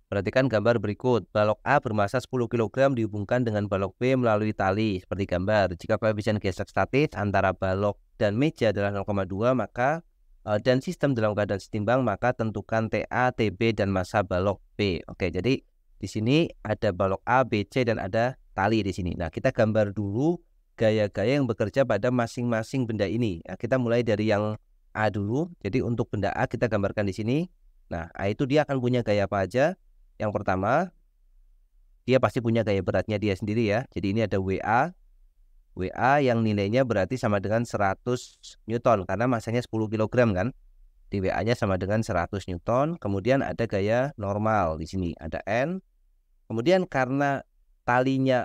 Perhatikan gambar berikut. Balok A bermasa 10 kg dihubungkan dengan balok B melalui tali seperti gambar. Jika koefisien gesek statis antara balok dan meja adalah 0,2 maka dan sistem dalam keadaan setimbang, maka tentukan TA, TB dan massa balok B. Oke, jadi di sini ada balok A, B, C dan ada tali di sini. Nah, kita gambar dulu gaya-gaya yang bekerja pada masing-masing benda ini. Nah, kita mulai dari yang A dulu. Jadi untuk benda A kita gambarkan di sini. Nah, A itu dia akan punya gaya apa aja? Yang pertama, dia pasti punya gaya beratnya dia sendiri ya. Jadi ini ada WA yang nilainya berarti sama dengan 100 Newton karena masanya 10 kg kan. Di WA-nya sama dengan 100 Newton. Kemudian ada gaya normal di sini, ada N. Kemudian karena talinya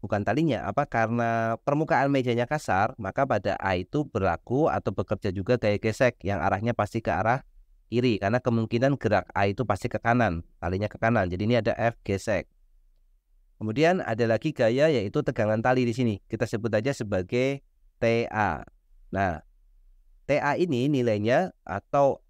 bukan talinya, karena permukaan mejanya kasar, maka pada A itu berlaku atau bekerja juga gaya gesek yang arahnya pasti ke arah kiri karena kemungkinan gerak A itu pasti ke kanan, talinya ke kanan. Jadi ini ada F gesek. Kemudian ada lagi gaya yaitu tegangan tali di sini. Kita sebut aja sebagai TA. Nah, TA ini nilainya atau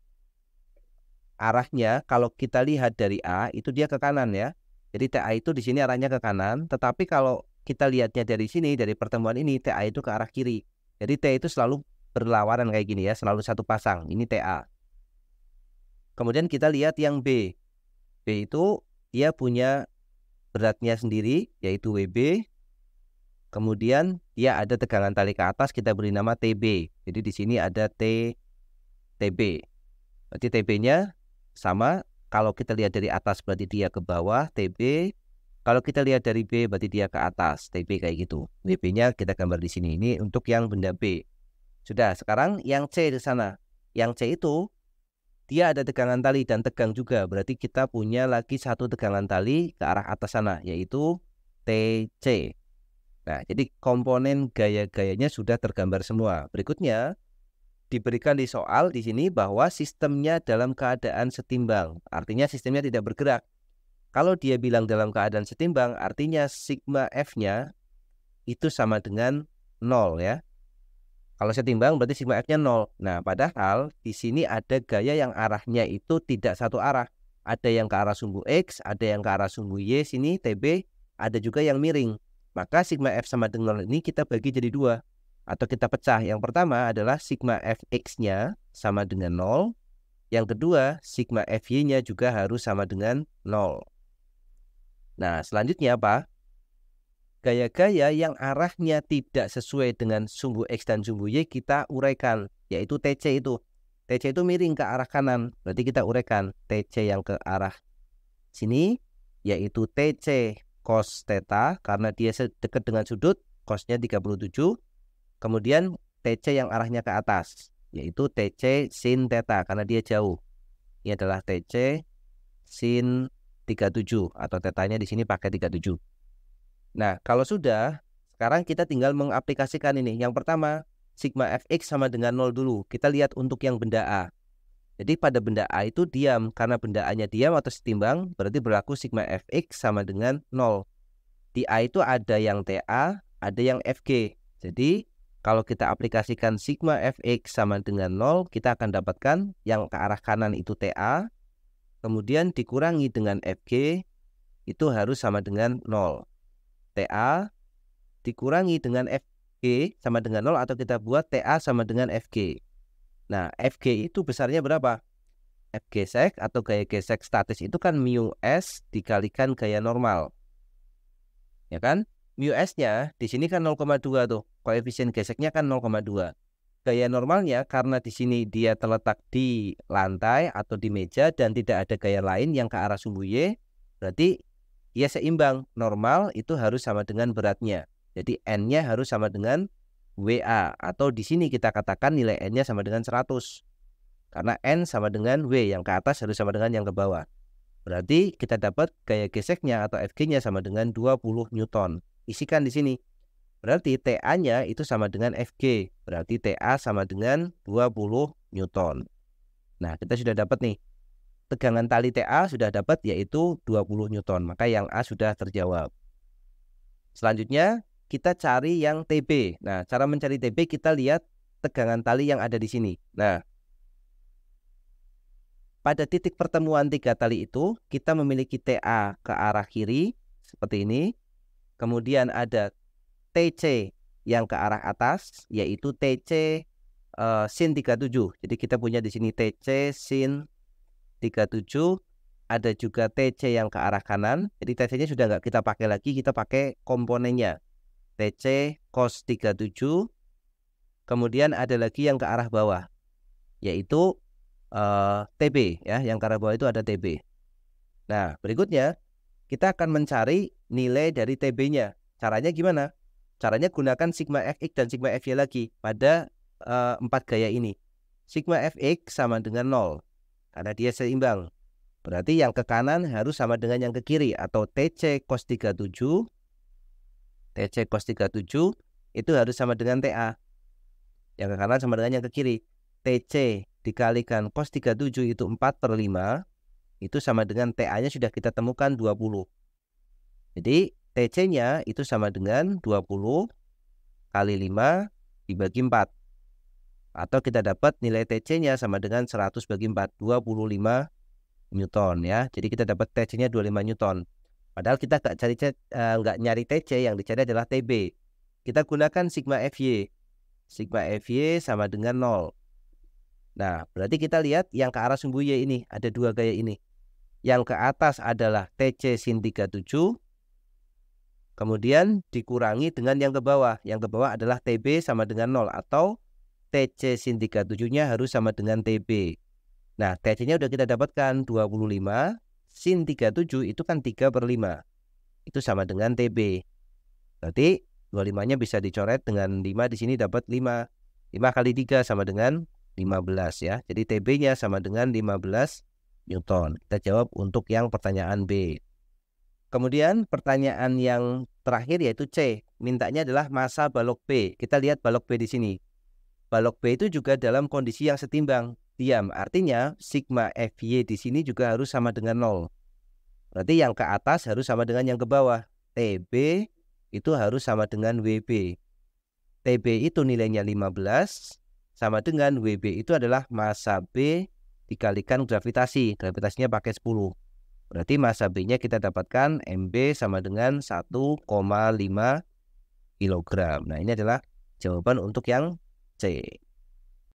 arahnya kalau kita lihat dari A itu dia ke kanan ya. Jadi TA itu di sini arahnya ke kanan, tetapi kalau kita lihatnya dari sini dari pertemuan ini TA itu ke arah kiri. Jadi T itu selalu berlawanan kayak gini ya, selalu satu pasang. Ini TA. Kemudian kita lihat yang B. B itu dia punya beratnya sendiri yaitu WB. Kemudian dia ada tegangan tali ke atas, kita beri nama TB. Jadi di sini ada TB. Berarti TB-nya sama. Kalau kita lihat dari atas berarti dia ke bawah TB. Kalau kita lihat dari B berarti dia ke atas TB kayak gitu. WB-nya kita gambar di sini. Ini untuk yang benda B. Sudah, sekarang yang C di sana. Yang C itu dia ada tegangan tali dan tegang juga. Berarti kita punya lagi satu tegangan tali ke arah atas sana, yaitu TC. Nah, jadi komponen gaya-gayanya sudah tergambar semua. Berikutnya, diberikan di soal di sini bahwa sistemnya dalam keadaan setimbang. Artinya sistemnya tidak bergerak. Kalau dia bilang dalam keadaan setimbang, artinya sigma F-nya itu sama dengan 0 ya. Kalau setimbang berarti sigma F-nya 0. Nah, padahal di sini ada gaya yang arahnya itu tidak satu arah. Ada yang ke arah sumbu X, ada yang ke arah sumbu Y sini, TB, ada juga yang miring. Maka sigma F sama dengan 0 ini kita bagi jadi dua. Atau kita pecah. Yang pertama adalah sigma Fx-nya sama dengan 0. Yang kedua, sigma Fy-nya juga harus sama dengan 0. Nah, selanjutnya apa? Gaya-gaya yang arahnya tidak sesuai dengan sumbu X dan sumbu Y kita uraikan, yaitu TC itu. TC itu miring ke arah kanan, berarti kita uraikan TC yang ke arah sini, yaitu TC cos theta, karena dia dekat dengan sudut, cosnya 37. Kemudian TC yang arahnya ke atas, yaitu TC sin theta, karena dia jauh. Ini adalah TC sin 37, atau tetanya di sini pakai 37. Nah, kalau sudah, sekarang kita tinggal mengaplikasikan ini. Yang pertama, sigma Fx sama dengan 0 dulu. Kita lihat untuk yang benda A. Jadi pada benda A itu diam. Karena benda A-nya diam atau setimbang, berarti berlaku sigma Fx sama dengan 0. Di A itu ada yang TA, ada yang Fg. Jadi, kalau kita aplikasikan sigma Fx sama dengan 0, kita akan dapatkan yang ke arah kanan itu TA. Kemudian dikurangi dengan Fg, itu harus sama dengan 0. TA dikurangi dengan Fg sama dengan 0 atau kita buat TA sama dengan Fg. Nah, Fg itu besarnya berapa? F gesek atau gaya gesek statis itu kan mu S dikalikan gaya normal. Ya kan? Mu S-nya di sini kan 0,2 tuh. Koefisien geseknya kan 0,2. Gaya normalnya karena di sini dia terletak di lantai atau di meja dan tidak ada gaya lain yang ke arah sumbu Y, berarti ia seimbang. Normal itu harus sama dengan beratnya. Jadi N-nya harus sama dengan WA. Atau di sini kita katakan nilai N-nya sama dengan 100. Karena N sama dengan W. Yang ke atas harus sama dengan yang ke bawah. Berarti kita dapat gaya geseknya atau Fg-nya sama dengan 20 Newton. Isikan di sini. Berarti TA-nya itu sama dengan Fg. Berarti TA sama dengan 20 Newton. Nah, kita sudah dapat nih. Tegangan tali TA sudah dapat yaitu 20 Newton. Maka yang A sudah terjawab. Selanjutnya kita cari yang TB. Nah, cara mencari TB kita lihat tegangan tali yang ada di sini. Nah, pada titik pertemuan 3 tali itu kita memiliki TA ke arah kiri seperti ini. Kemudian ada TC yang ke arah atas, yaitu TC sin 37. Jadi kita punya di sini TC sin 37. Ada juga TC yang ke arah kanan. Jadi TC-nya sudah nggak kita pakai lagi, kita pakai komponennya. TC cos 37. Kemudian ada lagi yang ke arah bawah, yaitu TB ya, yang ke arah bawah itu ada TB. Nah, berikutnya kita akan mencari nilai dari TB-nya. Caranya gimana? Caranya gunakan sigma fx dan sigma fy lagi pada 4 gaya ini. Sigma fx sama dengan 0 karena dia seimbang. Berarti yang ke kanan harus sama dengan yang ke kiri, atau TC cos 37. TC cos 37 itu harus sama dengan TA. Yang ke kanan sama dengan yang ke kiri. TC dikalikan cos 37 itu 4/5. Itu sama dengan TA-nya sudah kita temukan 20. Jadi TC-nya itu sama dengan 20 kali 5 dibagi 4. Atau kita dapat nilai TC-nya sama dengan 100 bagi 4, 25 Newton ya. Jadi kita dapat TC-nya 25 Newton. Padahal kita nggak nyari TC, yang dicari adalah TB. Kita gunakan sigma FY. Sigma FY sama dengan 0. Nah, berarti kita lihat yang ke arah sumbu Y ini ada 2 gaya ini. Yang ke atas adalah TC sin 37. Kemudian dikurangi dengan yang ke bawah. Yang ke bawah adalah TB sama dengan 0, atau TC sin 37-nya harus sama dengan TB. Nah, TC-nya udah kita dapatkan 25. Sin 37 itu kan 3/5. Itu sama dengan TB. Berarti 25-nya bisa dicoret dengan 5. Di sini dapat 5. 5 kali 3 sama dengan 15 ya. Jadi TB-nya sama dengan 15 Newton. Kita jawab untuk yang pertanyaan B. Kemudian pertanyaan yang terakhir yaitu C. Mintanya adalah massa balok B. Kita lihat balok B di sini. Balok B itu juga dalam kondisi yang setimbang, diam. Artinya sigma FY di sini juga harus sama dengan 0. Berarti yang ke atas harus sama dengan yang ke bawah. TB itu harus sama dengan WB. TB itu nilainya 15, sama dengan WB itu adalah massa B dikalikan gravitasi. Gravitasinya pakai 10. Berarti massa B-nya kita dapatkan MB sama dengan 1,5 kg. Nah, ini adalah jawaban untuk yang C.